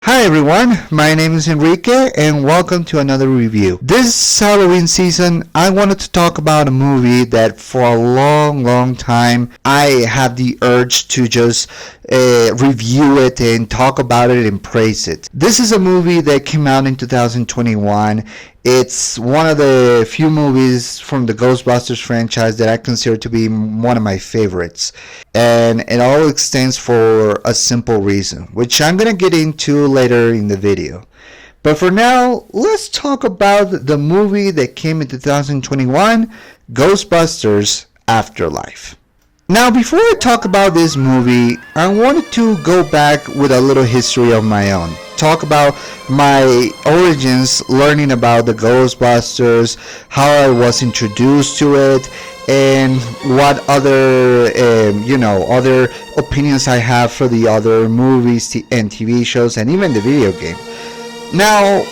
Hi everyone, my name is Enrique and welcome to another review. This Halloween season, I wanted to talk about a movie that for a long time I had the urge to just review it and talk about it and praise it. This is a movie that came out in 2021. It's one of the few movies from the Ghostbusters franchise that I consider to be one of my favorites. And it all extends for a simple reason, which I'm going to get into later in the video. But for now, let's talk about the movie that came in 2021, Ghostbusters Afterlife. Now, before I talk about this movie, I wanted to go back with a little history of my own. Talk about my origins, learning about the Ghostbusters, how I was introduced to it, and what other, other opinions I have for the other movies and TV shows, and even the video game. Now,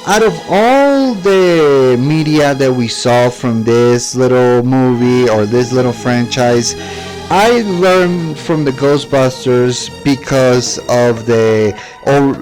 out of all the media that we saw from this little movie or this little franchise, I learned from the Ghostbusters because of the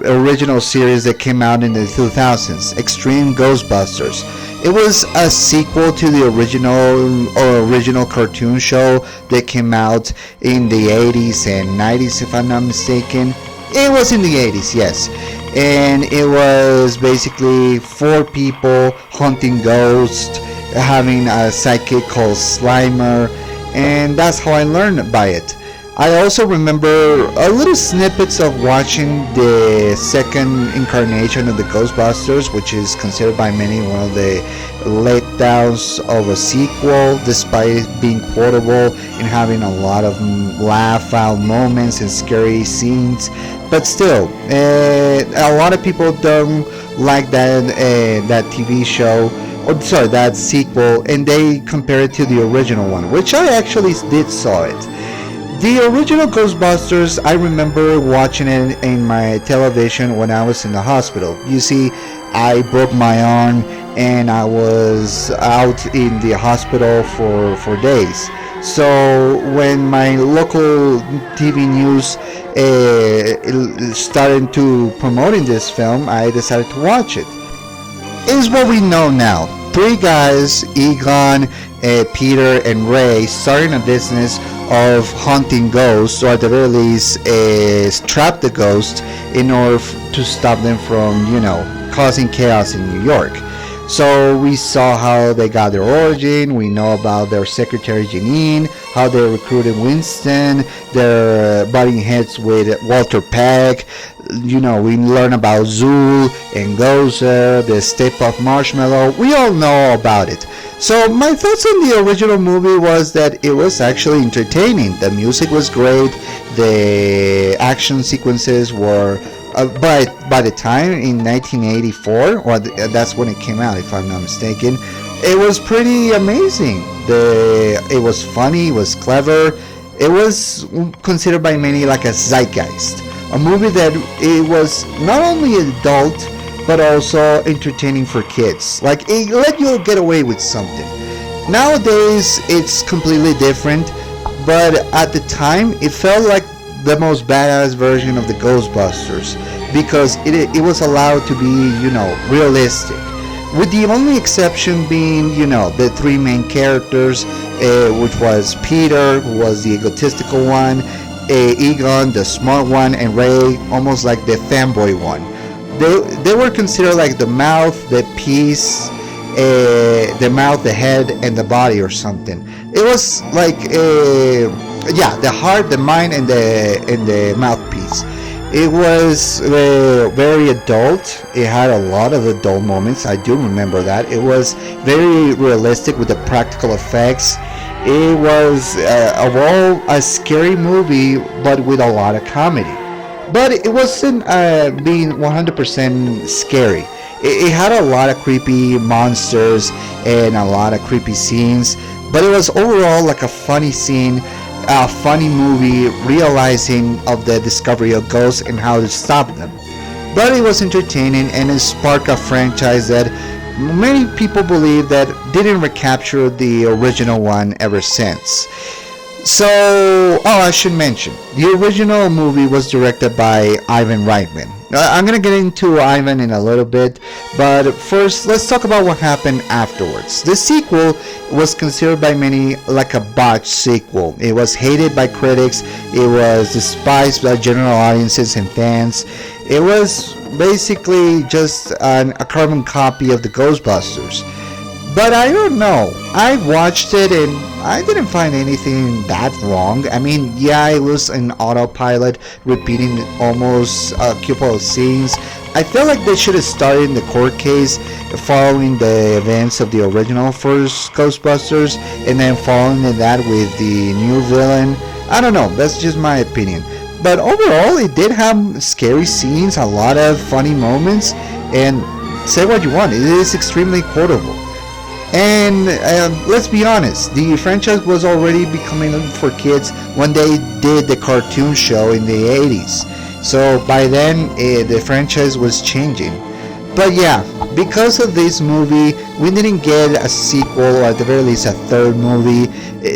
original series that came out in the 2000s, Extreme Ghostbusters. It was a sequel to the original cartoon show that came out in the 80s and 90s, if I'm not mistaken. It was in the 80s, yes. And it was basically 4 people hunting ghosts, having a sidekick called Slimer, and that's how I learned by it. I also remember a little snippets of watching the second incarnation of the Ghostbusters, which is considered by many one of the letdowns of a sequel, despite being quotable and having a lot of laugh-out moments and scary scenes. But still, a lot of people don't like that TV show. That sequel, and they compare it to the original one, which I actually did saw it. The original Ghostbusters, I remember watching it in my television when I was in the hospital. You see, I broke my arm and I was out in the hospital for days. So when my local TV news started to promoting this film, I decided to watch it. Is what we know now. 3 guys, Egon, Peter, and Ray, starting a business of hunting ghosts, or at the very least, trap the ghost in order to stop them from, causing chaos in New York. So we saw how they got their origin. We know about their secretary Janine, how they recruited Winston, their butting heads with Walter Peck. We learn about Zool and Gozer, the Stay-Puft Marshmallow. We all know about it. So my thoughts on the original movie was that it was actually entertaining. The music was great. The action sequences were by the time in 1984, or that's when it came out, if I'm not mistaken, it was pretty amazing. It was funny, it was clever. It was considered by many like a zeitgeist, a movie that it was not only adult but also entertaining for kids. Like, it let you get away with something. Nowadays it's completely different, but at the time it felt like the most badass version of the Ghostbusters, because it was allowed to be, realistic, with the only exception being, the 3 main characters, which was Peter, who was the egotistical one, Egon, the smart one, and Ray, almost like the fanboy one. They were considered like the mouth, the piece, the mouth, the head, and the body or something. It was like the heart, the mind, and the mouthpiece. It was very adult. It had a lot of adult moments. I do remember that. It was very realistic with the practical effects. It was overall a scary movie, but with a lot of comedy. But it wasn't being 100% scary. It had a lot of creepy monsters and a lot of creepy scenes, but it was overall like a funny scene, a funny movie, realizing of the discovery of ghosts and how to stop them. But it was entertaining, and it sparked a franchise that many people believe that didn't recapture the original one ever since. So, I should mention, the original movie was directed by Ivan Reitman. I'm gonna get into Ivan in a little bit, but first, let's talk about what happened afterwards. The sequel was considered by many like a botched sequel. It was hated by critics, it was despised by general audiences and fans. It was basically just a carbon copy of the Ghostbusters. But I don't know. I watched it and I didn't find anything that wrong. I mean, yeah, it was an autopilot repeating almost a couple of scenes. I feel like they should have started in the court case following the events of the original first Ghostbusters and then following that with the new villain. I don't know. That's just my opinion. But overall, it did have scary scenes, a lot of funny moments, and say what you want, it is extremely quotable. And let's be honest, the franchise was already becoming for kids when they did the cartoon show in the 80s. So by then, the franchise was changing. But yeah, because of this movie, we didn't get a sequel, or at the very least a third movie.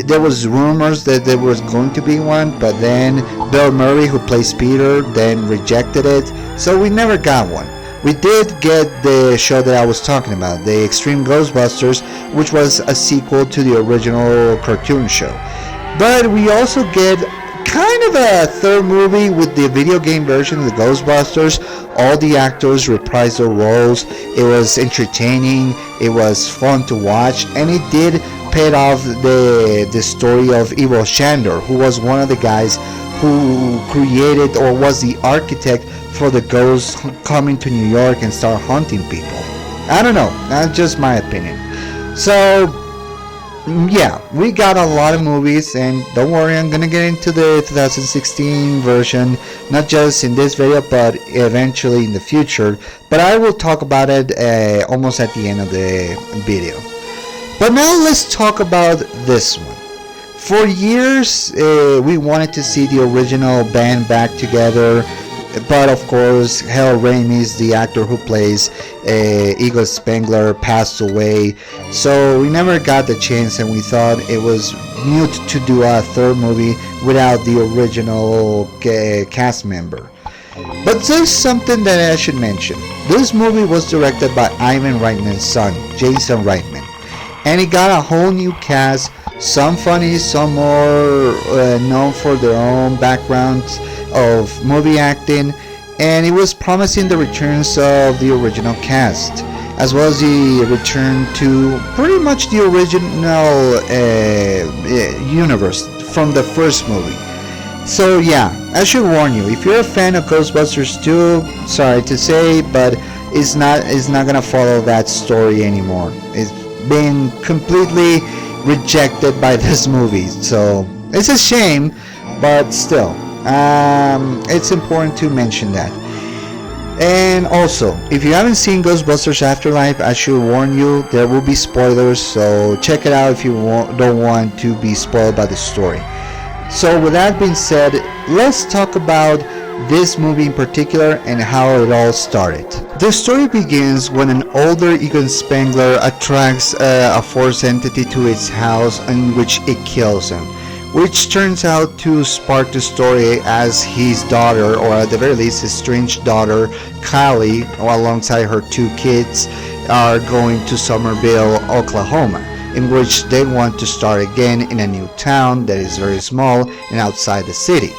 There was rumors that there was going to be one, but then Bill Murray, who plays Peter, then rejected it. So we never got one. We did get the show that I was talking about, the Extreme Ghostbusters, which was a sequel to the original cartoon show. But we also get kind of a third movie with the video game version of the Ghostbusters. All the actors reprised their roles. It was entertaining, it was fun to watch, and it did pay off the story of Ivo Shandor, who was one of the guys who created or was the architect for the ghosts coming to New York and start haunting people. I don't know, that's just my opinion. So yeah, we got a lot of movies, and don't worry, I'm gonna get into the 2016 version, not just in this video but eventually in the future, but I will talk about it almost at the end of the video. But now let's talk about this one. For years we wanted to see the original band back together, but of course Harold Ramis, the actor who plays Igor Spengler, passed away, so we never got the chance, and we thought it was mute to do a third movie without the original cast member. But there's something that I should mention. This movie was directed by Ivan Reitman's son, Jason Reitman, and it got a whole new cast, some funny, some more known for their own backgrounds of movie acting, and it was promising the returns of the original cast, as well as the return to pretty much the original universe from the first movie. So yeah, I should warn you, if you're a fan of Ghostbusters 2, sorry to say, but it's not gonna follow that story anymore. It's been completely rejected by this movie, so it's a shame, but still, it's important to mention that. And also, if you haven't seen Ghostbusters Afterlife, I should warn you, there will be spoilers, so check it out if you don't want to be spoiled by the story. So with that being said, let's talk about this movie in particular and how it all started. The story begins when an older Egon Spengler attracts a force entity to its house, in which it kills him, which turns out to spark the story as his daughter, or at the very least his strange daughter Kylie, alongside her two kids, are going to Somerville, Oklahoma, in which they want to start again in a new town that is very small and outside the city.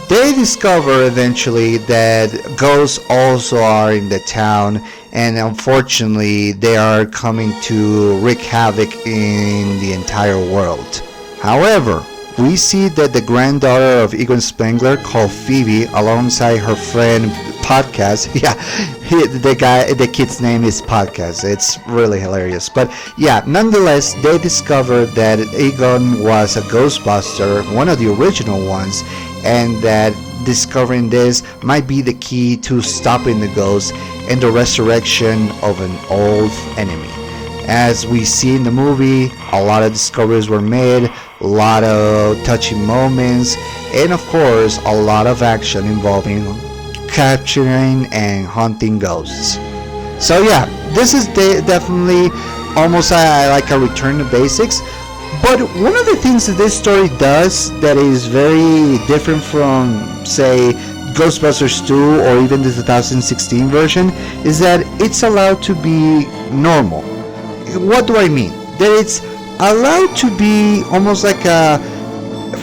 They discover eventually that ghosts also are in the town, and unfortunately they are coming to wreak havoc in the entire world. However, we see that the granddaughter of Egon Spengler, called Phoebe, alongside her friend Podcast, the kid's name is Podcast, it's really hilarious, but yeah, nonetheless, they discovered that Egon was a Ghostbuster, one of the original ones, and that discovering this might be the key to stopping the ghost and the resurrection of an old enemy. As we see in the movie, a lot of discoveries were made, a lot of touching moments, and of course a lot of action involving capturing and hunting ghosts. So yeah, this is definitely almost like a return to basics, But one of the things that this story does that is very different from, say, Ghostbusters 2 or even the 2016 version is that it's allowed to be normal. What do I mean? That it's allowed to be almost like a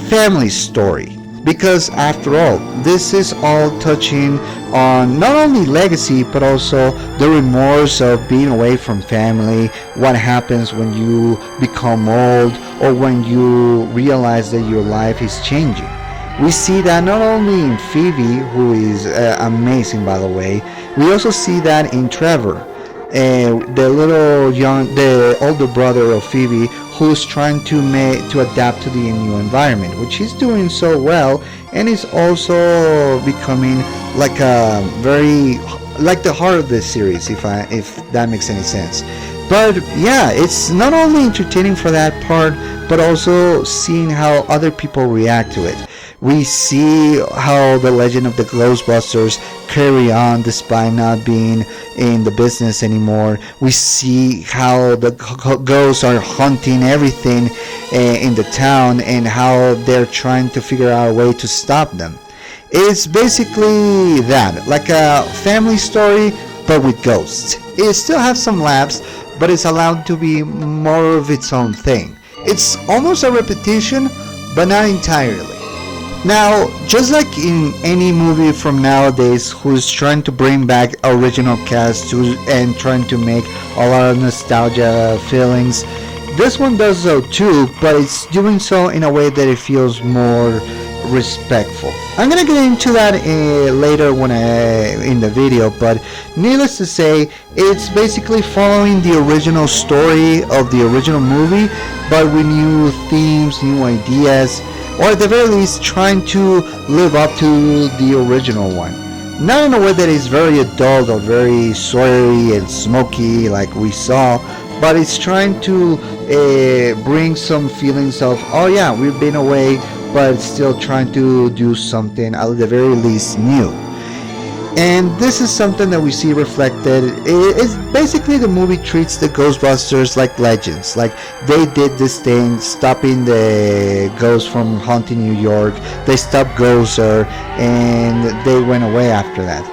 family story. Because after all, this is all touching on not only legacy but also the remorse of being away from family, what happens when you become old or when you realize that your life is changing. We see that not only in Phoebe, who is amazing by the way, we also see that in Trevor, the older brother of Phoebe, who's trying to adapt to the new environment, which he's doing so well, and is also becoming like a very like the heart of this series, if that makes any sense. But yeah, it's not only entertaining for that part, but also seeing how other people react to it. We see how the legend of the Ghostbusters carry on despite not being in the business anymore. We see how the ghosts are hunting everything in the town and how they're trying to figure out a way to stop them. It's basically that, like a family story, but with ghosts. It still has some laughs, but it's allowed to be more of its own thing. It's almost a repetition, but not entirely. Now, just like in any movie from nowadays who's trying to bring back original cast and trying to make a lot of nostalgia feelings, this one does so too, but it's doing so in a way that it feels more respectful. I'm gonna get into that later in the video, but needless to say, it's basically following the original story of the original movie, but with new themes, new ideas, or at the very least trying to live up to the original one. Not in a way that is very adult or very sweary and smoky like we saw, but it's trying to bring some feelings of, oh yeah, we've been away, but still trying to do something at the very least new. And this is something that we see reflected. It's basically the movie treats the Ghostbusters like legends. Like they did this thing, stopping the ghosts from haunting New York. They stopped Gozer, and they went away after that.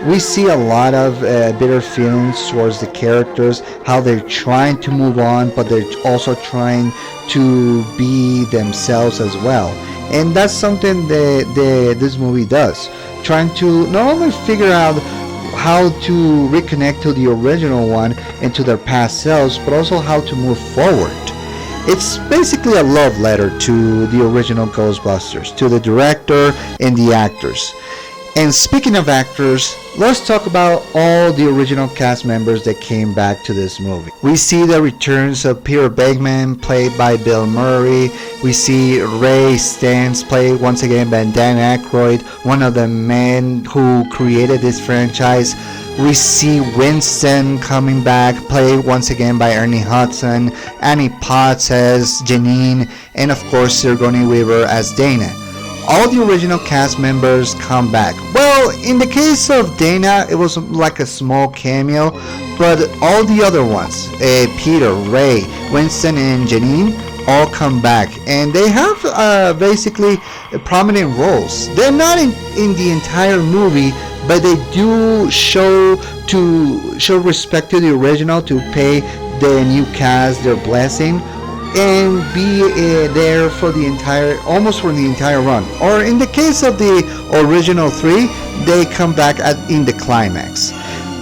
We see a lot of bitter feelings towards the characters, how they're trying to move on, but they're also trying to be themselves as well. And that's something that this movie does. Trying to not only figure out how to reconnect to the original one and to their past selves, but also how to move forward. It's basically a love letter to the original Ghostbusters, to the director and the actors. And speaking of actors, let's talk about all the original cast members that came back to this movie. We see the returns of Peter Bagman, played by Bill Murray. We see Ray Stantz, played once again by Dan Aykroyd, one of the men who created this franchise. We see Winston coming back, played once again by Ernie Hudson, Annie Potts as Janine, and of course Sigourney Weaver as Dana. All the original cast members come back. Well, in the case of Dana, it was like a small cameo, but all the other ones, Peter, Ray, Winston, and Janine, all come back, and they have basically prominent roles. They're not in the entire movie, but they do show respect to the original, to pay the new cast their blessing, and be there for the entire run. Or in the case of the original three, they come back in the climax.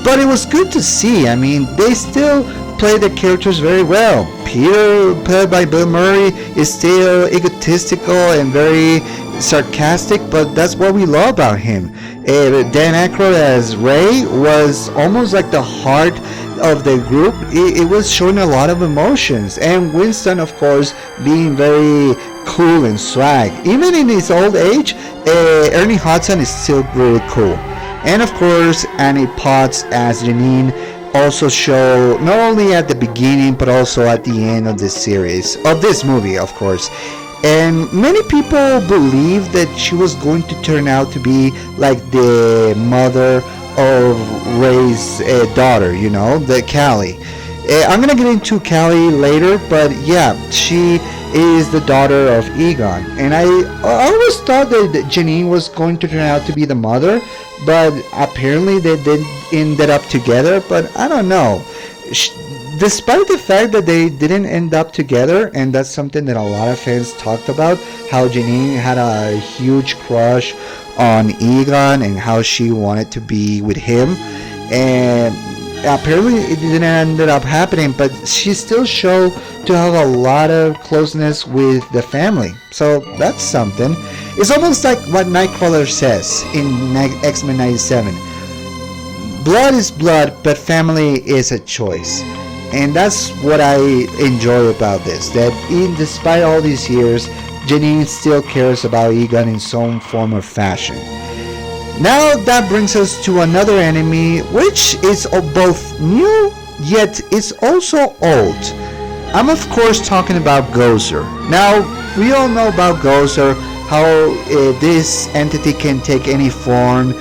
But it was good to see. I mean, they still play the characters very well. Peter, played by Bill Murray, is still egotistical and very sarcastic, but that's what we love about him. Dan Aykroyd as Ray was almost like the heart of the group. It was showing a lot of emotions, and Winston, of course, being very cool and swag. Even in his old age, Ernie Hudson is still really cool. And of course, Annie Potts as Janine also show not only at the beginning but also at the end of this series, of this movie, of course. And many people believe that she was going to turn out to be like the mother of Ray's daughter, the Callie. I'm gonna get into Callie later, but yeah, she is the daughter of Egon. And I always thought that Janine was going to turn out to be the mother, but apparently they ended up together. But I don't know. Despite the fact that they didn't end up together, and that's something that a lot of fans talked about, how Janine had a huge crush on Egon and how she wanted to be with him, and apparently it didn't end up happening, but she still showed to have a lot of closeness with the family, so that's something. It's almost like what Nightcrawler says in X-Men 97. Blood is blood, but family is a choice. And that's what I enjoy about this, that despite all these years, Janine still cares about Egon in some form or fashion. Now that brings us to another enemy, which is both new, yet it's also old. I'm of course talking about Gozer. Now, we all know about Gozer, how this entity can take any form.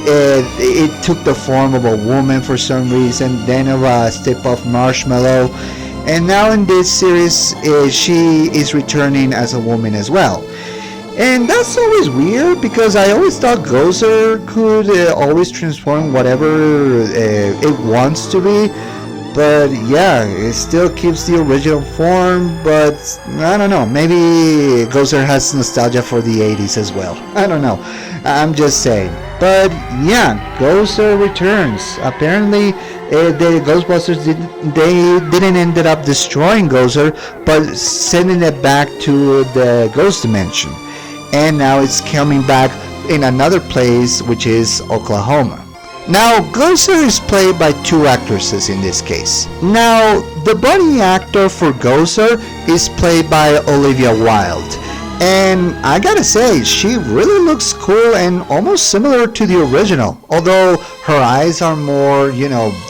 It took the form of a woman for some reason, then of a stick of marshmallow, and now in this series she is returning as a woman as well. And that's always weird because I always thought Gozer could always transform whatever it wants to be. But yeah, it still keeps the original form, but I don't know, maybe Gozer has nostalgia for the 80s as well. I don't know, I'm just saying. But yeah, Gozer returns. Apparently the Ghostbusters didn't end up destroying Gozer, but sending it back to the ghost dimension. And now it's coming back in another place, which is Oklahoma. Now, Gozer is played by two actresses in this case. Now, the body actor for Gozer is played by Olivia Wilde. And I gotta say, she really looks cool and almost similar to the original. Although her eyes are more,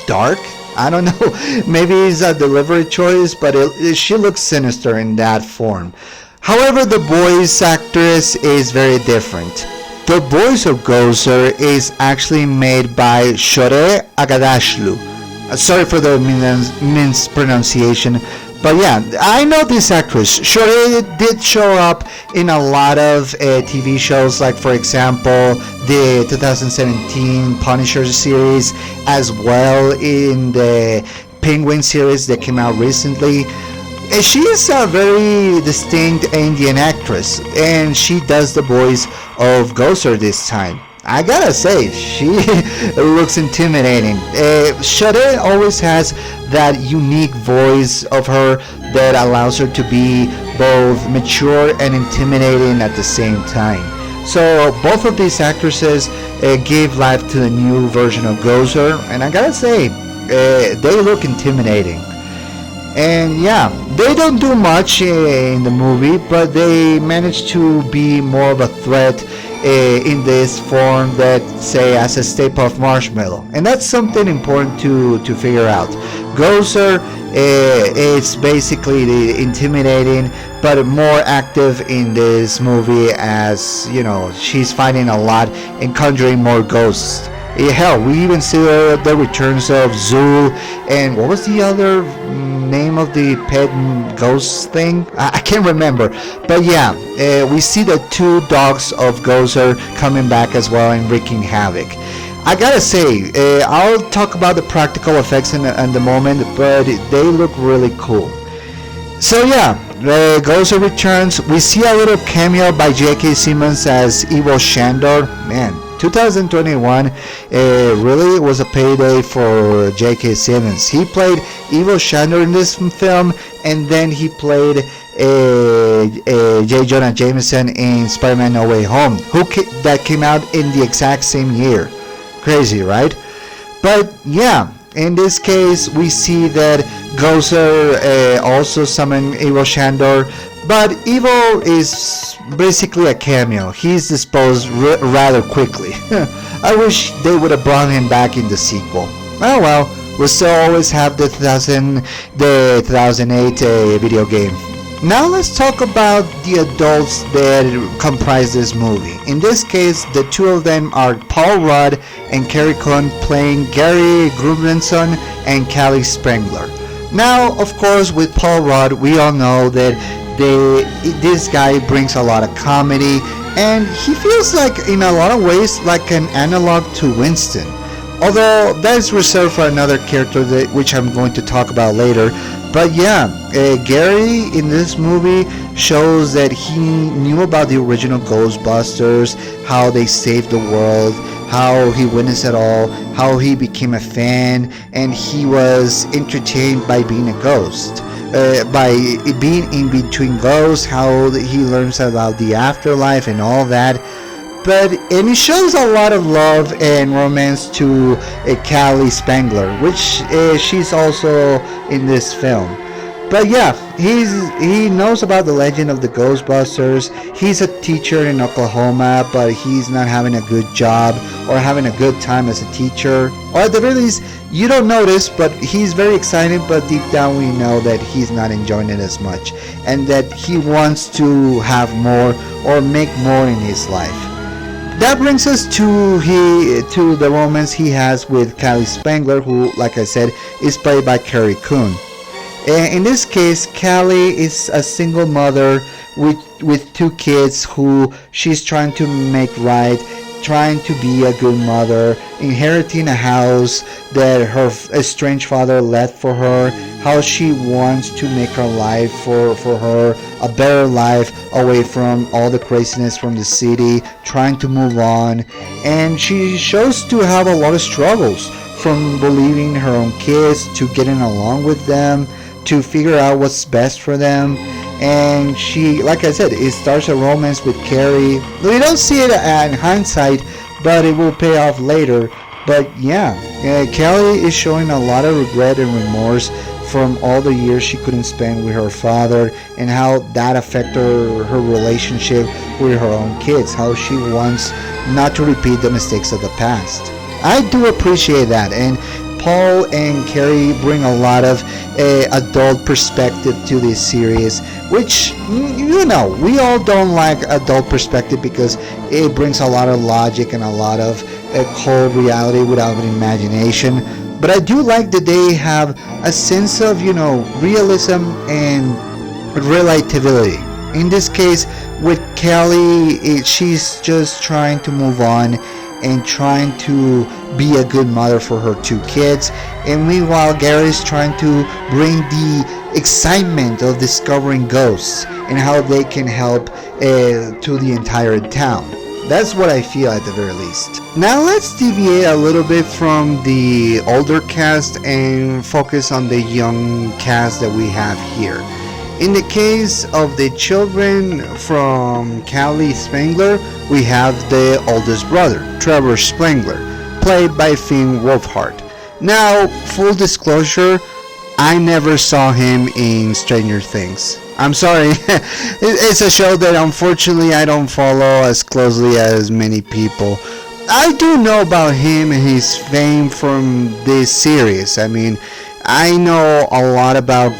dark. I don't know, maybe it's a delivery choice, but she looks sinister in that form. However, the voice actress is very different. The voice of Gozer is actually made by Shore Agadashlu. Sorry for the mispronunciation, but yeah, I know this actress. Shore did show up in a lot of TV shows, like for example the 2017 Punisher series, as well in the Penguin series that came out recently. She is a very distinct Indian actress, and she does the voice of Gozer this time. I gotta say, she looks intimidating. Shade always has that unique voice of her that allows her to be both mature and intimidating at the same time. So both of these actresses gave life to the new version of Gozer, and I gotta say, they look intimidating. And yeah, they don't do much in the movie, but they manage to be more of a threat in this form that, say, as a staple of marshmallow. And that's something important to figure out. Gozer is basically the intimidating, but more active in this movie, as she's fighting a lot and conjuring more ghosts. Hell, we even see the returns of Zul, and what was the other name of the pet ghost thing? I can't remember, but yeah, we see the two dogs of Gozer coming back as well and wreaking havoc. I gotta say, I'll talk about the practical effects in the moment, but they look really cool. So yeah, Gozer returns. We see a little cameo by J.K. Simmons as Evil Shandor. Man, 2021 really was a payday for J.K. Simmons. He played Evil Shandor in this film, and then he played J. Jonah Jameson in Spider-Man No Way Home, that came out in the exact same year. Crazy, right? But yeah, in this case, we see that Gozer also summoned Evil Shandor, but Evil is basically a cameo. He's disposed rather quickly. I wish they would have brought him back in the sequel. Oh well, we'll still always have the 2008 video game. Now let's talk about the adults that comprise this movie. In this case, the two of them are Paul Rudd and Carrie Coon playing Gary Grubbenson and Callie Spengler. Now, of course, with Paul Rudd, we all know that This guy brings a lot of comedy, and he feels like in a lot of ways like an analog to Winston. Although that is reserved for another character which I'm going to talk about later. But yeah, Gary in this movie shows that he knew about the original Ghostbusters, how they saved the world, how he witnessed it all, how he became a fan, and he was entertained by being a ghost. By being in between ghosts, how he learns about the afterlife and all that. And it shows a lot of love and romance to Callie Spangler, which she's also in this film. But yeah, he knows about the legend of the Ghostbusters. He's a teacher in Oklahoma, but he's not having a good job or having a good time as a teacher. Or at the very least, you don't notice, but he's very excited, but deep down we know that he's not enjoying it as much, and that he wants to have more or make more in his life. That brings us to the romance he has with Callie Spangler, who, like I said, is played by Carrie Coon. In this case, Callie is a single mother with two kids who she's trying to make right, trying to be a good mother, inheriting a house that her estranged father left for her, how she wants to make her life for her a better life away from all the craziness from the city, trying to move on. And she shows to have a lot of struggles, from believing her own kids to getting along with them, to figure out what's best for them. And she, like I said, it starts a romance with Carrie. We don't see it in hindsight, but it will pay off later. But yeah, Callie is showing a lot of regret and remorse from all the years she couldn't spend with her father, and how that affected her relationship with her own kids, how she wants not to repeat the mistakes of the past. I do appreciate that, and Paul and Carrie bring a lot of adult perspective to this series, which, you know, we all don't like adult perspective because it brings a lot of logic and a lot of cold reality without imagination. But I do like that they have a sense of, you know, realism and relatability. In this case, with Callie, she's just trying to move on and trying to be a good mother for her two kids, and meanwhile Gary's trying to bring the excitement of discovering ghosts and how they can help to the entire town. That's what I feel at the very least. Now let's deviate a little bit from the older cast and focus on the young cast that we have here. In the case of the children from Callie Spangler, we have the oldest brother, Trevor Spangler, played by Finn Wolfhard. Now, full disclosure, I never saw him in Stranger Things. I'm sorry, it's a show that unfortunately I don't follow as closely as many people. I do know about him and his fame from this series. I mean, I know a lot about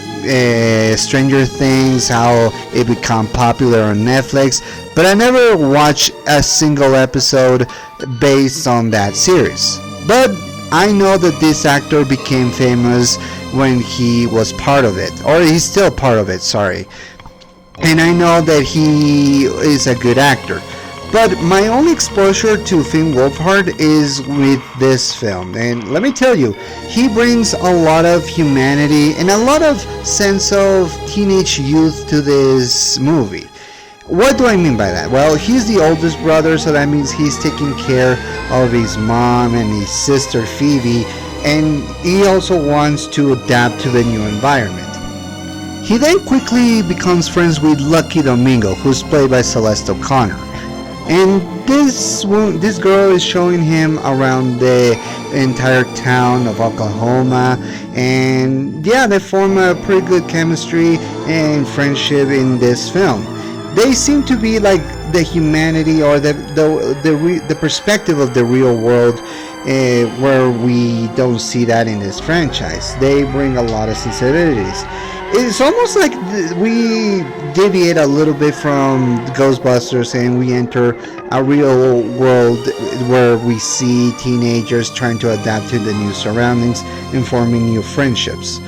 Stranger Things, how it became popular on Netflix, but I never watched a single episode based on that series. But I know that this actor became famous when he was part of it, or he's still part of it, sorry. And I know that he is a good actor. But my only exposure to Finn Wolfhard is with this film, and let me tell you, he brings a lot of humanity and a lot of sense of teenage youth to this movie. What do I mean by that? Well, he's the oldest brother, so that means he's taking care of his mom and his sister Phoebe, and he also wants to adapt to the new environment. He then quickly becomes friends with Lucky Domingo, who's played by Celeste O'Connor. And this girl is showing him around the entire town of Oklahoma, and yeah, they form a pretty good chemistry and friendship in this film. They seem to be like the humanity or the perspective of the real world, where we don't see that in this franchise. They bring a lot of sensibilities. It's almost like we deviate a little bit from Ghostbusters and we enter a real world where we see teenagers trying to adapt to the new surroundings and forming new friendships.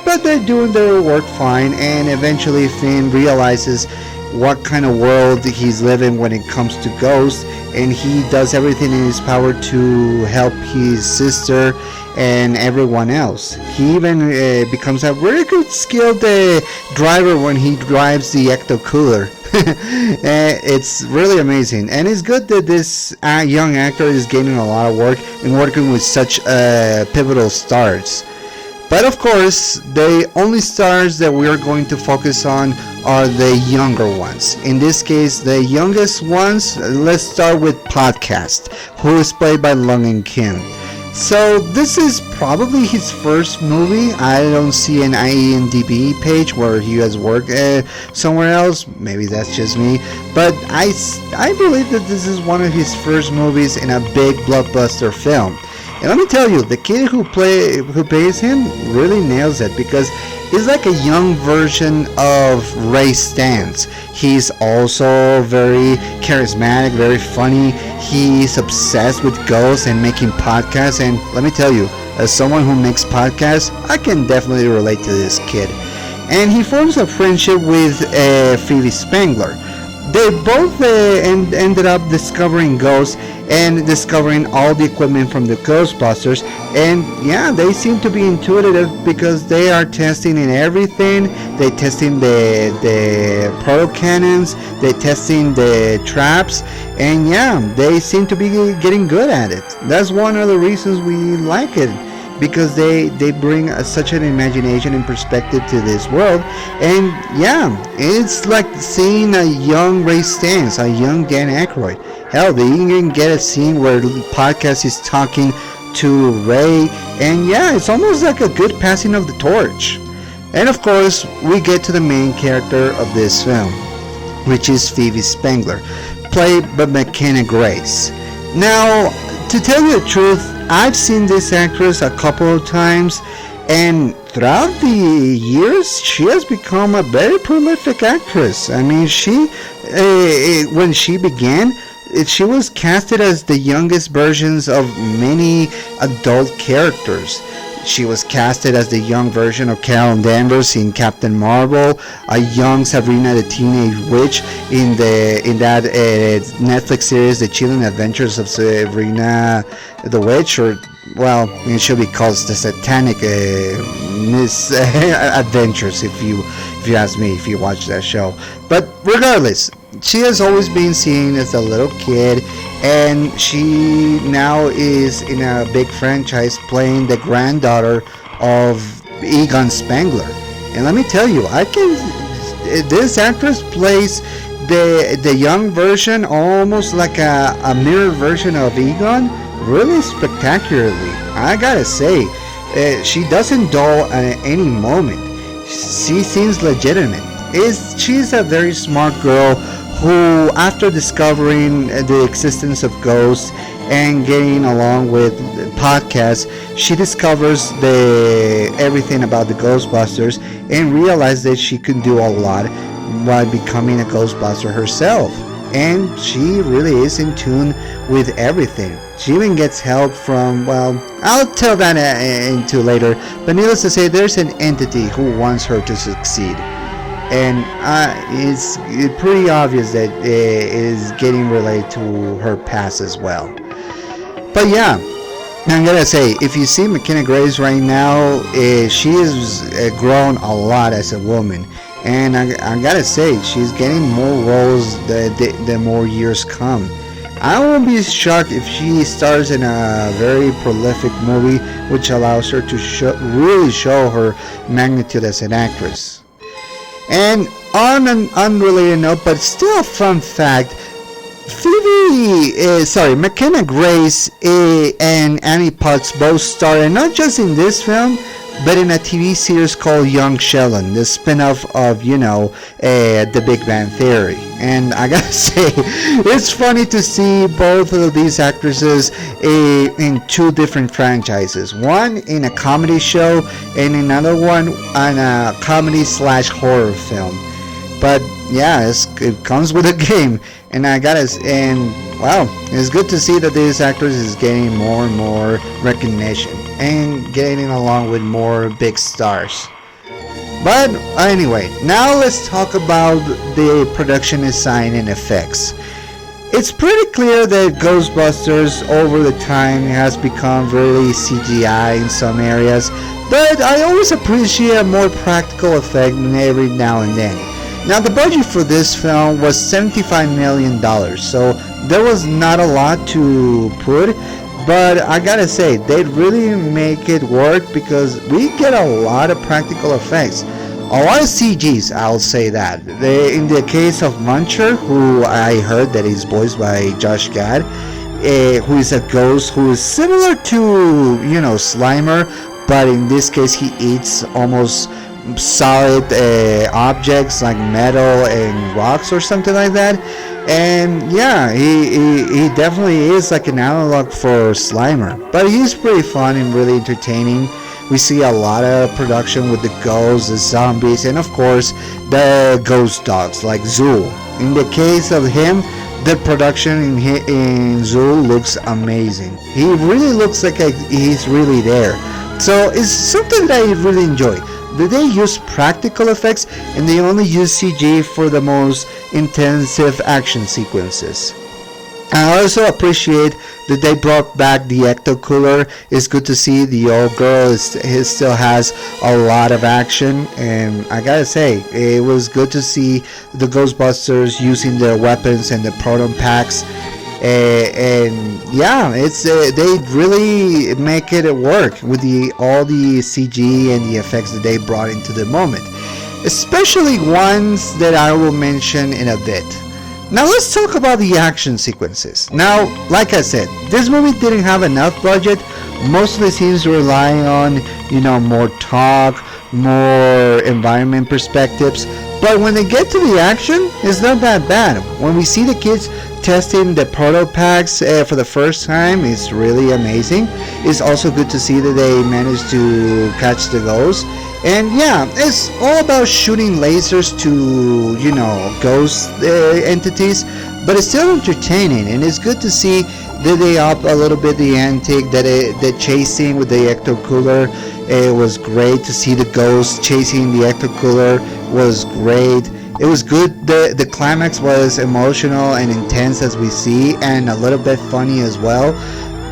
but they're doing their work fine, and eventually Finn realizes what kind of world he's living when it comes to ghosts, and he does everything in his power to help his sister and everyone else. He even becomes a very good skilled driver when he drives the ecto cooler. It's really amazing, and it's good that this young actor is gaining a lot of work and working with such pivotal stars. But of course, the only stars that we are going to focus on are the younger ones. In this case, the youngest ones, let's start with Podcast, who is played by Lung Kim. So this is probably his first movie. I don't see an IMDb page where he has worked somewhere else. Maybe that's just me. But I believe that this is one of his first movies in a big blockbuster film. And let me tell you, the kid who plays him really nails it, because he's like a young version of Ray Stantz. He's also very charismatic, very funny. He's obsessed with ghosts and making podcasts. And let me tell you, as someone who makes podcasts, I can definitely relate to this kid. And he forms a friendship with Phoebe Spangler. They both ended up discovering ghosts and discovering all the equipment from the Ghostbusters, and yeah, they seem to be intuitive because they are testing in everything. They testing the proto cannons, they testing the traps, and yeah, they seem to be getting good at it. That's one of the reasons we like it, because they bring such an imagination and perspective to this world. And yeah, it's like seeing a young Ray Stantz, a young Dan Aykroyd. Hell, they even get a scene where the podcast is talking to Ray, and yeah, it's almost like a good passing of the torch. And of course, we get to the main character of this film, which is Phoebe Spangler, played by McKenna Grace. Now, to tell you the truth, I've seen this actress a couple of times, and throughout the years, she has become a very prolific actress. I mean, when she began, she was casted as the youngest versions of many adult characters. She was casted as the young version of Carol Danvers in Captain Marvel, a young Sabrina the Teenage Witch in that Netflix series, The Chilling Adventures of Sabrina the Witch, or well, it should be called the Satanic Adventures, if you ask me, if you watch that show. But regardless, she has always been seen as a little kid, and she now is in a big franchise playing the granddaughter of Egon Spangler. And let me tell you, this actress plays the young version, almost like a mirror version of Egon, really spectacularly. I gotta say, she doesn't dull at any moment. She seems legitimate. She's a very smart girl who, after discovering the existence of ghosts and getting along with podcasts, she discovers everything about the Ghostbusters and realizes that she can do a lot while becoming a Ghostbuster herself. And she really is in tune with everything. She even gets help from, well, I'll tell that into later, but needless to say, there's an entity who wants her to succeed. And it's pretty obvious that it is getting related to her past as well. But yeah, I'm gonna say, if you see McKenna Grace right now, she has grown a lot as a woman. And I gotta say, she's getting more roles the more years come. I won't be shocked if she stars in a very prolific movie, which allows her to really show her magnitude as an actress. And on an unrelated note, but still a fun fact, McKenna Grace and Annie Potts both starred not just in this film, but in a TV series called Young Sheldon, the spin-off of, The Big Bang Theory. And I gotta say, it's funny to see both of these actresses in two different franchises. One in a comedy show, and another one on a comedy/horror film. But yeah, it comes with a game. And wow, it's good to see that this actress is getting more and more recognition. and getting along with more big stars. But anyway, now let's talk about the production design and effects. It's pretty clear that Ghostbusters over the time has become really CGI in some areas, but I always appreciate a more practical effect every now and then. Now the budget for this film was $75 million, so there was not a lot to put, but I gotta say, they really make it work because we get a lot of practical effects. A lot of CGs, I'll say that. In the case of Muncher, who I heard that is voiced by Josh Gad, who is a ghost who is similar to, Slimer, but in this case he eats almost solid objects like metal and rocks or something like that. And yeah, he definitely is like an analog for Slimer, but he's pretty fun and really entertaining. We see a lot of production with the ghosts, the zombies, and of course the ghost dogs like Zool. In the case of him, the production in Zool looks amazing. He really looks like he's really there. So it's something that I really enjoy. They use practical effects and they only use CG for the most intensive action sequences. I also appreciate that they brought back the ecto cooler. It's good to see the old girl still has a lot of action, and I gotta say, it was good to see the Ghostbusters using their weapons and the proton packs. And yeah, it's they really make it work with all the CG and the effects that they brought into the moment, especially ones that I will mention in a bit. Now let's talk about the action sequences. Now, like I said, this movie didn't have enough budget. Most of the scenes relying on, more talk, more environment perspectives. But when they get to the action, it's not that bad. When we see the kids testing the proto packs for the first time, it's really amazing. It's also good to see that they managed to catch the ghost. And yeah, it's all about shooting lasers to, ghost entities, but it's still entertaining, and it's good to see that they up a little bit the antique, that the chasing with the ecto cooler, it was great to see the ghost chasing the ecto cooler was great. It was good. The climax was emotional and intense as we see, and a little bit funny as well.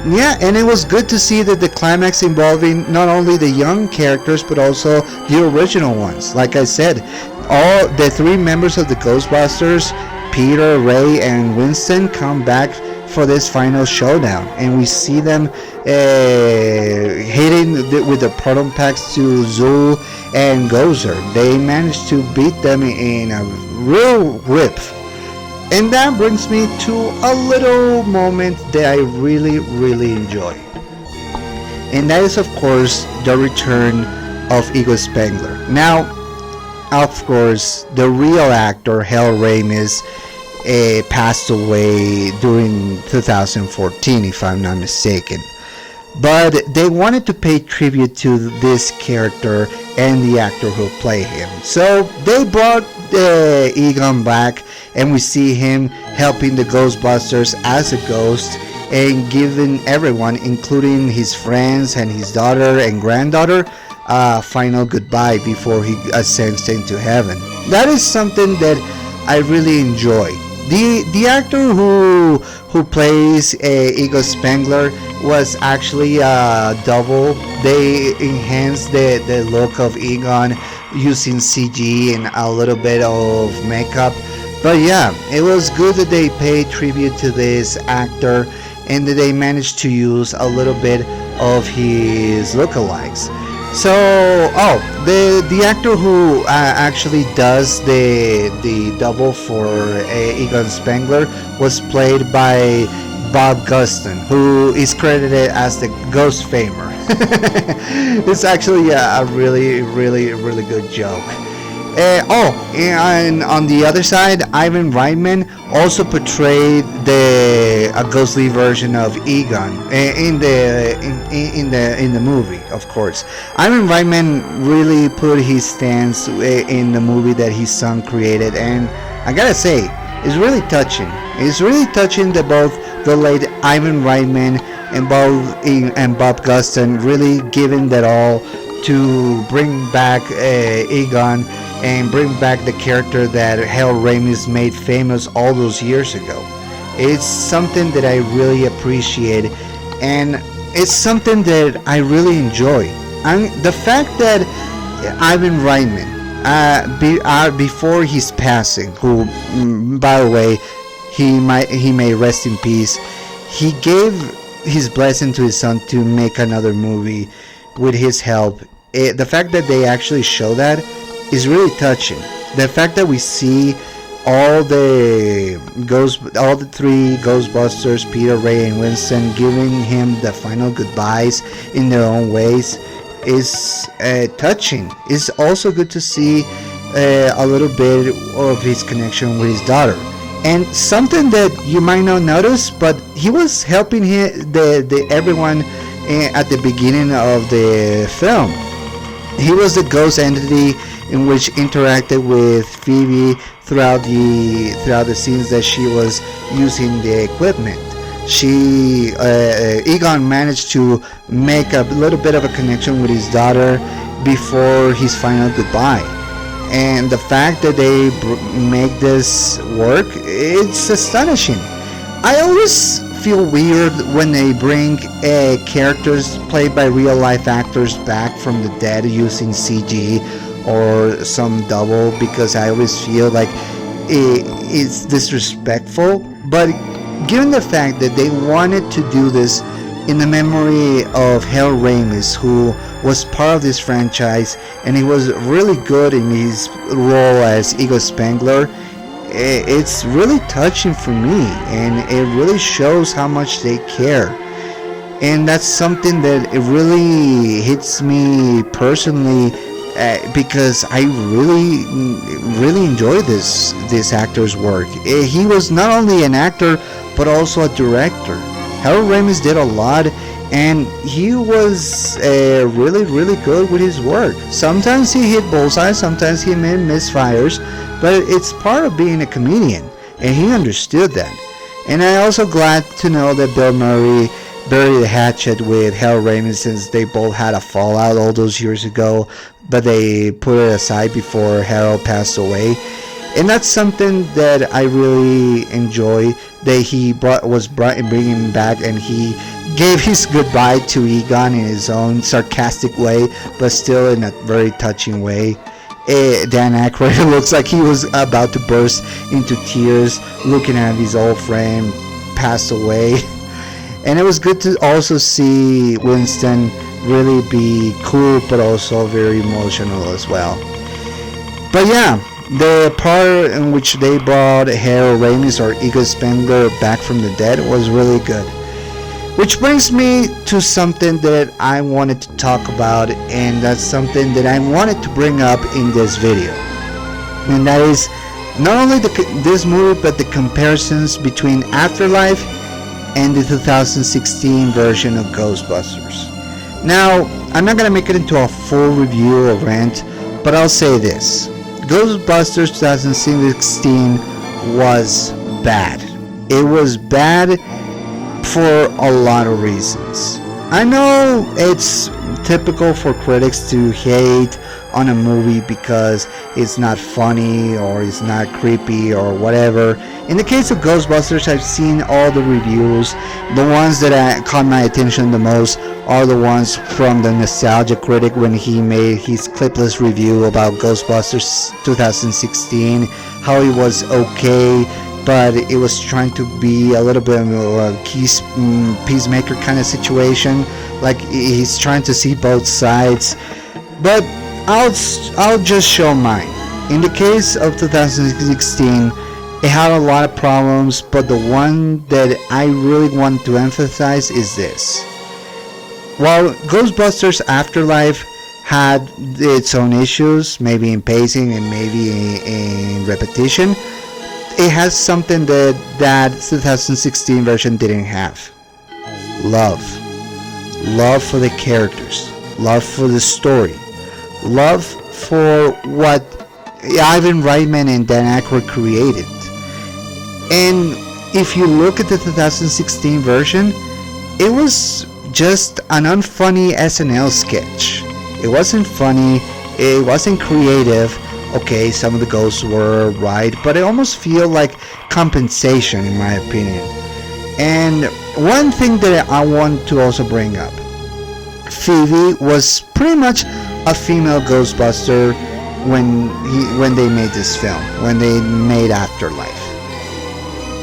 Yeah, and it was good to see that the climax involving not only the young characters but also the original ones. Like I said, all the three members of the Ghostbusters, Peter, Ray, and Winston, come back for this final showdown, and we see them hitting with the proton packs to Zool and Gozer. They managed to beat them in a real rip. And that brings me to a little moment that I really, really enjoy. And that is, of course, the return of Igor Spengler. Now, of course, the real actor, Hal Ramis, passed away during 2014, if I'm not mistaken. But they wanted to pay tribute to this character and the actor who played him. So they brought Egon back, and we see him helping the Ghostbusters as a ghost and giving everyone, including his friends and his daughter and granddaughter, a final goodbye before he ascends into heaven. That is something that I really enjoy. The actor who plays Igor Spengler was actually a double. They enhanced the look of Egon using CG and a little bit of makeup. But yeah, it was good that they paid tribute to this actor and that they managed to use a little bit of his lookalikes. So, the actor who actually does the double for Egon Spengler was played by Bob Guston, who is credited as the Ghost Famer. It's actually a really, really, really good joke. And on the other side, Ivan Reitman also portrayed a ghostly version of Egon in the movie, of course. Ivan Reitman really put his stance in the movie that his son created, and I gotta say, it's really touching. It's really touching that both the late Ivan Reitman and Bob Guston really giving that all to bring back Egon and bring back the character that Harold Ramis made famous all those years ago. It's something that I really appreciate, and it's something that I really enjoy. The fact that Ivan Reitman, before his passing, who, by the way, he may rest in peace, he gave his blessing to his son to make another movie with his help. The fact that they actually show that is really touching. The fact that we see all the three Ghostbusters, Peter, Ray, and Winston, giving him the final goodbyes in their own ways is touching. It's also good to see a little bit of his connection with his daughter. And something that you might not notice, but he was helping everyone at the beginning of the film. He was the ghost entity in which interacted with Phoebe throughout the scenes that she was using the equipment. Egon managed to make a little bit of a connection with his daughter before his final goodbye. And the fact that they make this work, it's astonishing. I always feel weird when they bring characters played by real life actors back from the dead using CG or some double, because I always feel like it's disrespectful. But given the fact that they wanted to do this in the memory of Harold Ramis, who was part of this franchise, and he was really good in his role as Ego Spengler, it's really touching for me, and it really shows how much they care. And that's something that it really hits me personally, because I really enjoy this actor's work. He was not only an actor but also a director. Harold Ramis did a lot, and he was really good with his work. Sometimes he hit bullseye, sometimes he made misfires, but it's part of being a comedian, and he understood that. And I'm also glad to know that Bill Murray buried the hatchet with Harold Ramis, since they both had a fallout all those years ago, but they put it aside before Harold passed away. And that's something that I really enjoy, that he was bringing back, and he gave his goodbye to Egon in his own sarcastic way, but still in a very touching way. Dan Aykroyd looks like he was about to burst into tears looking at his old friend pass away. And it was good to also see Winston really be cool, but also very emotional as well. But yeah, the part in which they brought Harold Ramis, or Ego Spengler, back from the dead was really good. Which brings me to something that I wanted to talk about, and that's something that I wanted to bring up in this video. And that is not only this movie, but the comparisons between Afterlife and the 2016 version of Ghostbusters. Now, I'm not going to make it into a full review or rant, but I'll say this. Ghostbusters 2016 was bad. It was bad for a lot of reasons. I know it's typical for critics to hate on a movie because it's not funny or it's not creepy or whatever. In the case of Ghostbusters, I've seen all the reviews. The ones that caught my attention the most are the ones from the Nostalgia Critic when he made his clipless review about Ghostbusters 2016, how it was okay, but it was trying to be a little bit of a peacemaker kind of situation, like he's trying to see both sides. But I'll just show mine. In the case of 2016, it had a lot of problems, but the one that I really want to emphasize is this. While Ghostbusters Afterlife had its own issues, maybe in pacing and maybe in repetition, it has something that 2016 version didn't have. Love for the characters, love for the story, love for what Ivan Reitman and Dan Aykroyd created. And if you look at the 2016 version, it was just an unfunny SNL sketch. It wasn't funny, it wasn't creative. Okay, some of the ghosts were right, but it almost feel like compensation in my opinion. And one thing that I want to also bring up, Phoebe was pretty much a female Ghostbuster when they made this film, when they made Afterlife.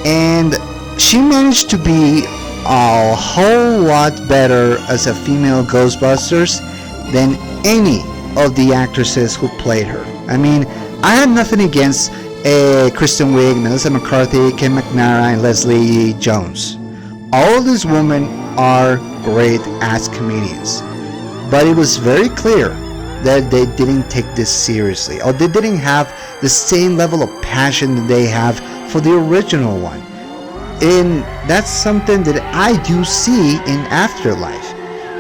And she managed to be a whole lot better as a female Ghostbusters than any of the actresses who played her. I mean, I had nothing against Kristen Wiig, Melissa McCarthy, Kim McNamara, and Leslie Jones. All of these women are great as comedians, but it was very clear that they didn't take this seriously, or they didn't have the same level of passion that they have for the original one. And that's something that I do see in Afterlife.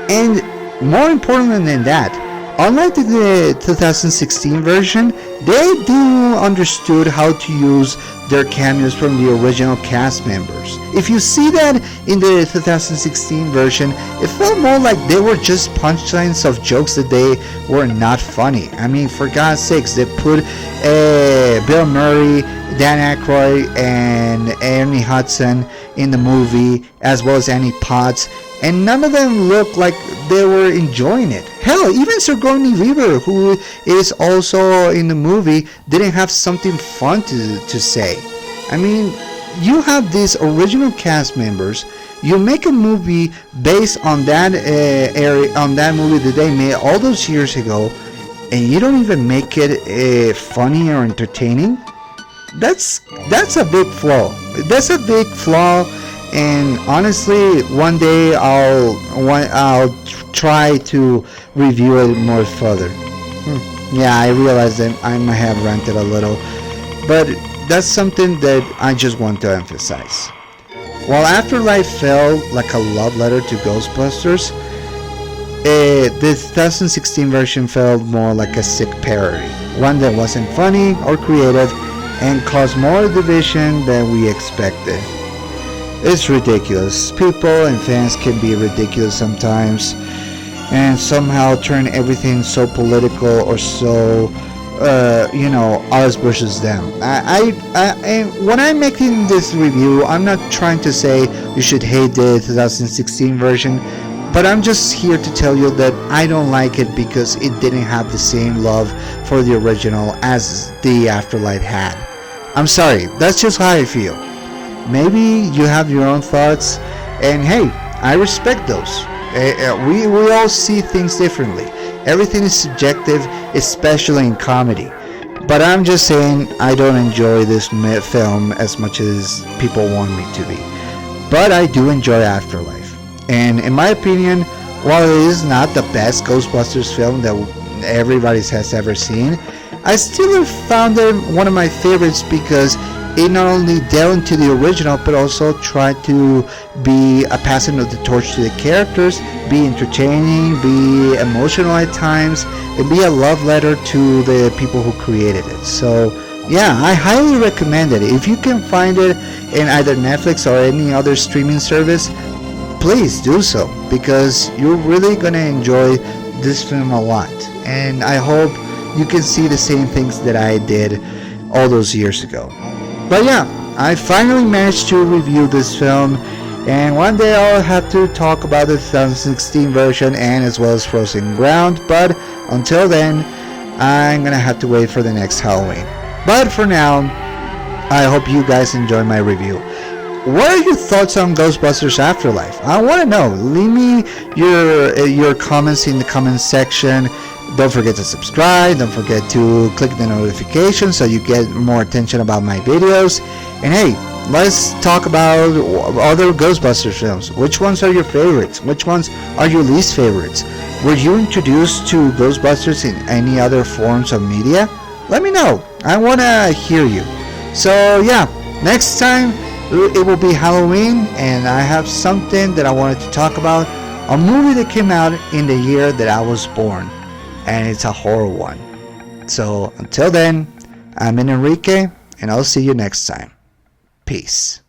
And more important than that, unlike the 2016 version, they do understood how to use their cameos from the original cast members. If you see that in the 2016 version, it felt more like they were just punchlines of jokes that they were not funny. I mean, for God's sakes, they put Bill Murray, Dan Aykroyd, and Ernie Hudson in the movie, as well as Annie Potts, and none of them looked like they were enjoying it. Hell, even Sigourney Weaver, who is also in the movie, didn't have something fun to say. I mean, you have these original cast members, you make a movie based on that on that movie that they made all those years ago, and you don't even make it funny or entertaining. That's a big flaw. That's a big flaw. And honestly, one day I'll try to review it more further. Yeah, I realize that I might have ranted a little, but that's something that I just want to emphasize. While Afterlife felt like a love letter to Ghostbusters, the 2016 version felt more like a sick parody, one that wasn't funny or creative and caused more division than we expected. It's ridiculous. People and fans can be ridiculous sometimes and somehow turn everything so political or so, us versus them. And when I'm making this review, I'm not trying to say you should hate the 2016 version, but I'm just here to tell you that I don't like it because it didn't have the same love for the original as the Afterlife had. I'm sorry, that's just how I feel. Maybe you have your own thoughts, and hey, I respect those. We all see things differently. Everything is subjective, especially in comedy. But I'm just saying I don't enjoy this film as much as people want me to be. But I do enjoy Afterlife. And in my opinion, while it is not the best Ghostbusters film that everybody has ever seen, I still have found it one of my favorites because it not only delved into the original but also tried to be a passing of the torch to the characters, be entertaining, be emotional at times, and be a love letter to the people who created it. So yeah, I highly recommend it. If you can find it in either Netflix or any other streaming service, please do so, because you're really gonna enjoy this film a lot, and I hope you can see the same things that I did all those years ago. But yeah, I finally managed to review this film, and one day I'll have to talk about the 2016 version and as well as Frozen Ground, but until then, I'm gonna have to wait for the next Halloween. But for now, I hope you guys enjoy my review. What are your thoughts on Ghostbusters Afterlife? I want to know. Leave me your comments in the comments section. Don't forget to subscribe. Don't forget to click the notification so you get more attention about my videos. And hey, let's talk about other Ghostbusters films. Which ones are your favorites? Which ones are your least favorites? Were you introduced to Ghostbusters in any other forms of media? Let me know. I want to hear you. So yeah, next time it will be Halloween, and I have something that I wanted to talk about. A movie that came out in the year that I was born, and it's a horror one. So until then, I'm Enrique, and I'll see you next time. Peace.